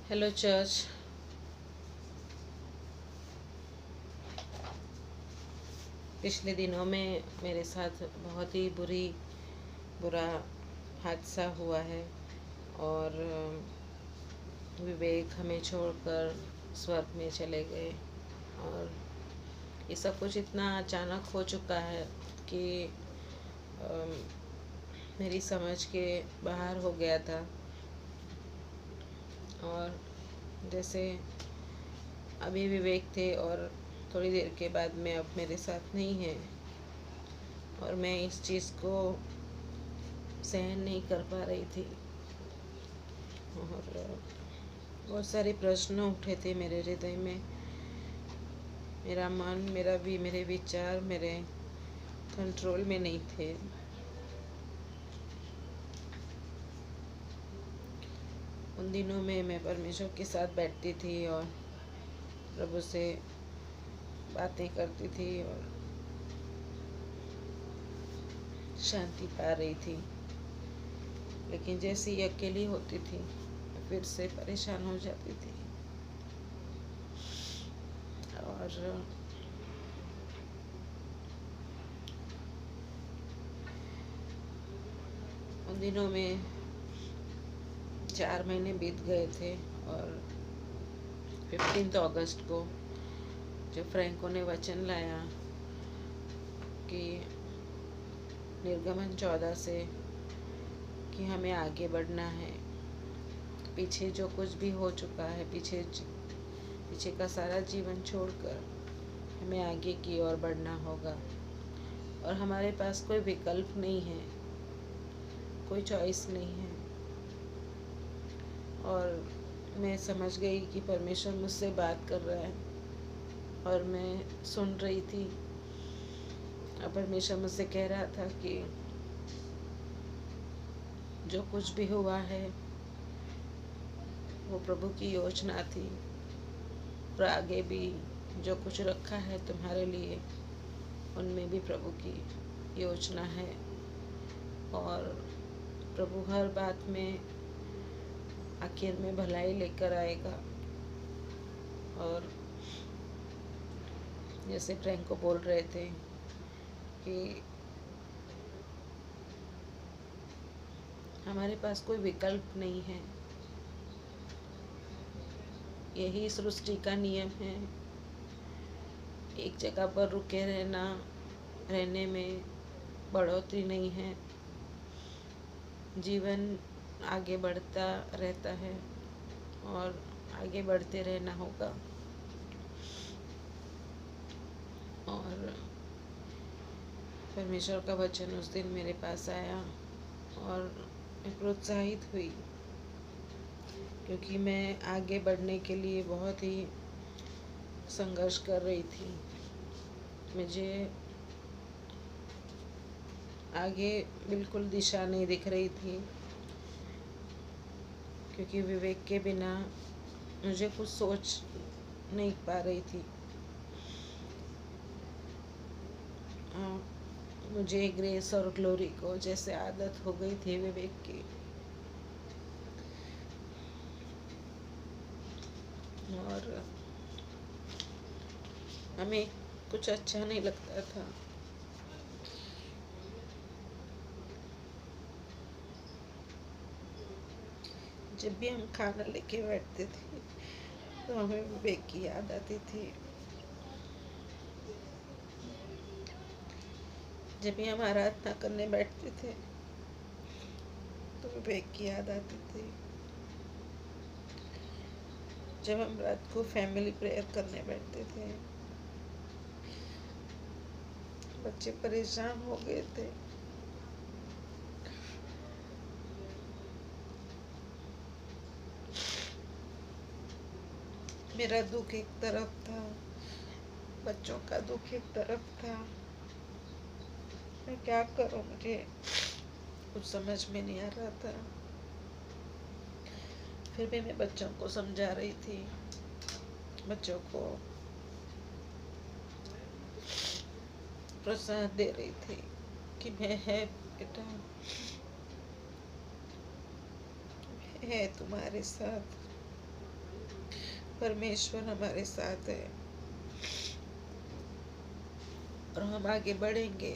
Hello church. पिछले दिनों में मेरे साथ बहुत ही बुरा हादसा हुआ है और विवेक हमें छोड़कर स्वर्ग में चले गए। और ये सब कुछ इतना अचानक हो चुका है कि अम, मेरी समझ के बाहर हो गया था। और जैसे अभी विवेक थे और थोड़ी देर के बाद में अब मेरे साथ नहीं है, और मैं इस चीज़ को सहन नहीं कर पा रही थी। और बहुत सारे प्रश्न उठे थे मेरे हृदय में। मेरा मन, मेरे विचार मेरे कंट्रोल में नहीं थे। उन दिनों में मैं परमेश्वर के साथ बैठती थी और प्रभु से बातें करती थी और शांति पा रही थी। लेकिन जैसे ही अकेली होती थी फिर से परेशान हो जाती थी। और उन दिनों में 4 महीने बीत गए थे और 15 अगस्त को जब फ्रैंको ने वचन लाया कि निर्गमन 14 से कि हमें आगे बढ़ना है, पीछे जो कुछ भी हो चुका है, पीछे का सारा जीवन छोड़कर हमें आगे की ओर बढ़ना होगा और हमारे पास कोई विकल्प नहीं है, कोई चॉइस नहीं है। और मैं समझ गई कि परमेश्वर मुझसे बात कर रहा है और मैं सुन रही थी। और परमेश्वर मुझसे कह रहा था कि जो कुछ भी हुआ है वो प्रभु की योजना थी, और आगे भी जो कुछ रखा है तुम्हारे लिए उनमें भी प्रभु की योजना है। और प्रभु हर बात में आखिर में भलाई लेकर आएगा। और जैसे फ्रैंको बोल रहे थे कि हमारे पास कोई विकल्प नहीं है, यही सृष्टि का नियम है। एक जगह पर रुके रहने में बढ़ोतरी नहीं है। जीवन आगे बढ़ता रहता है और आगे बढ़ते रहना होगा। और परमेश्वर का वचन उस दिन मेरे पास आया और मैं प्रोत्साहित हुई, क्योंकि मैं आगे बढ़ने के लिए बहुत ही संघर्ष कर रही थी। मुझे आगे बिल्कुल दिशा नहीं दिख रही थी, क्योंकि विवेक के बिना मुझे कुछ सोच नहीं पा रही थी। मुझे ग्रेस और ग्लोरी को जैसे आदत हो गई थी विवेक की। और हमें कुछ अच्छा नहीं लगता था। जब भी हम खाना लेके बैठते थे तो हमें विवेक की याद आती थी। जब भी हम आराधना करने बैठते थे तो विवेक की याद आती थी। जब हम रात को फैमिली प्रेयर करने बैठते थे, बच्चे परेशान हो गए थे, मेरा दुख एक तरफ था, बच्चों का दुख एक तरफ था। मैं क्या करूं, मुझे कुछ समझ में नहीं आ रहा था। फिर भी मैं बच्चों को समझा रही थी, बच्चों को प्रोत्साहन दे रही थी कि मैं है बेटा, है तुम्हारे साथ। परमेश्वर हमारे साथ है और हम आगे बढ़ेंगे